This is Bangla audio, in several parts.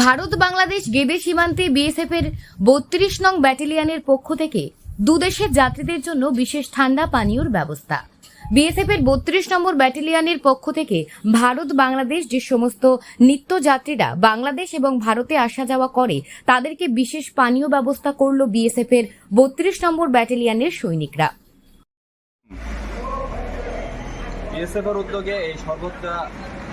ভারত বাংলাদেশ গেদে সীমান্তে বিএসএফ এর ৩২ নং ব্যাটালিয়নের পক্ষ থেকে দুদেশের যাত্রীদের জন্য বিশেষ ঠান্ডা পানীয়র ব্যবস্থা। বিএসএফ এর ৩২ নম্বর ব্যাটালিয়নের পক্ষ থেকে ভারত বাংলাদেশ যে সমস্ত নিত্যযাত্রীরা বাংলাদেশ এবং ভারতে আসা যাওয়া করে তাদেরকে বিশেষ পানীয় ব্যবস্থা করল বিএসএফ এর ৩২ নম্বর ব্যাটালিয়নের সৈনিকরা। বিএসএফ এর উদ্যোগে এই শরবতটা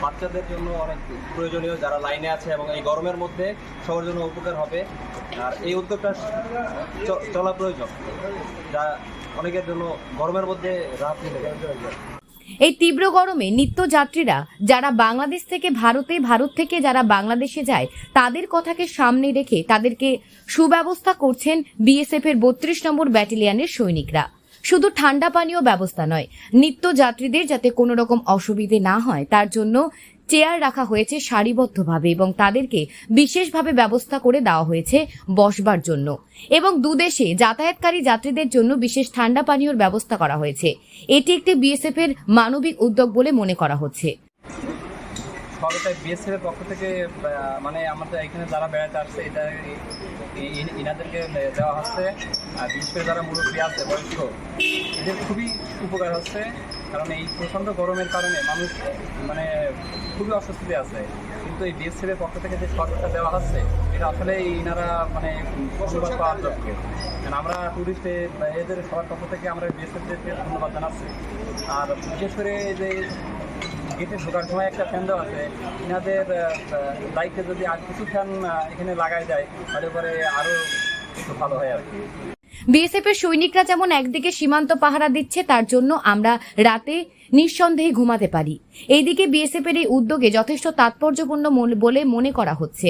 বাচ্চাদের জন্য অনেক প্রয়োজনীয়, যারা লাইনে আছে, এবং এই গরমের মধ্যে সবার জন্য উপকার হবে। আর এই উদ্যোগটা চলা প্রয়োজন, যা অনেকের জন্য গরমের মধ্যে রাত মিলে। এই তীব্র গরমে নিত্যযাত্রীরা যারা বাংলাদেশ থেকে ভারতে, ভারত থেকে যারা বাংলাদেশে যায় তাদের কথাকে সামনে রেখে তাদেরকে সুব্যবস্থা করছেন বিএসএফ এর ৩২ নম্বর ব্যাটালিয়নের সৈনিকরা। শুধু ঠান্ডা পানীয় ব্যবস্থা নয়, নিত্যযাত্রীদের যাতে কোনো রকম অসুবিধে না হয় তার জন্য চেয়ার রাখা হয়েছে সারিবদ্ধভাবে এবং তাদেরকে বিশেষভাবে ব্যবস্থা করে দেওয়া হয়েছে বসবার জন্য, এবং দুদেশে যাতায়াতকারী যাত্রীদের জন্য বিশেষ ঠান্ডা পানীয়র ব্যবস্থা করা হয়েছে। এটি একটি বিএসএফ এর মানবিক উদ্যোগ বলে মনে করা হচ্ছে। সরকার বিএসএফ এর পক্ষ থেকে মানে আমাদের এখানে যারা বেড়াতে আসছে এটা ইনাদেরকে দেওয়া হচ্ছে। আর বিশেষ করে যারা মুরব্বী আছে, বয়স্ক, এদের খুবই উপকার হচ্ছে। কারণ এই প্রচণ্ড গরমের কারণে মানুষ মানে খুবই অস্বস্তিতে আছে, কিন্তু এই বিএসএফ এর পক্ষ থেকে যে সরকারটা দেওয়া হচ্ছে এটা আসলে ইনারা মানে ধন্যবাদ পাওয়ার যোগ্য। কারণ আমরা টুরিস্টে এদের সবার পক্ষ থেকে আমরা বিএসএফকে ধন্যবাদ জানাচ্ছি। আর বিশেষ করে যে গেটে ঢোকার সময় একটা ফ্যান দেওয়া আছে, ইনাদের দায়িত্বে যদি আর কিছু ফ্যান এখানে লাগাই যায় তাহলে পরে আরও একটু ভালো হয় আর কি। বিএসএফ এর সৈনিকরা যেমন একদিকে সীমান্ত পাহারা দিচ্ছে, তার জন্য আমরা রাতে নিঃসন্দেহে ঘুমাতে পারি। এইদিকে বিএসএফ এর এই উদ্যোগে যথেষ্ট তাৎপর্যপূর্ণ বলে মনে করা হচ্ছে।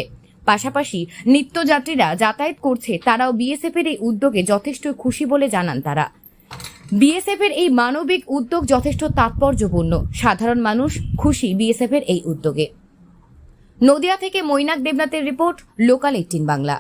পাশাপাশি নিত্যযাত্রীরা যাতায়াত করছে, তারাও বিএসএফ এর এই উদ্যোগে যথেষ্ট খুশি বলে জানান তারা। বিএসএফ এর এই মানবিক উদ্যোগ যথেষ্ট তাৎপর্যপূর্ণ, সাধারণ মানুষ খুশি বিএসএফ এর এই উদ্যোগে। নদিয়া থেকে মৈনাক দেবনাথের রিপোর্ট, লোকাল 18 বাংলা।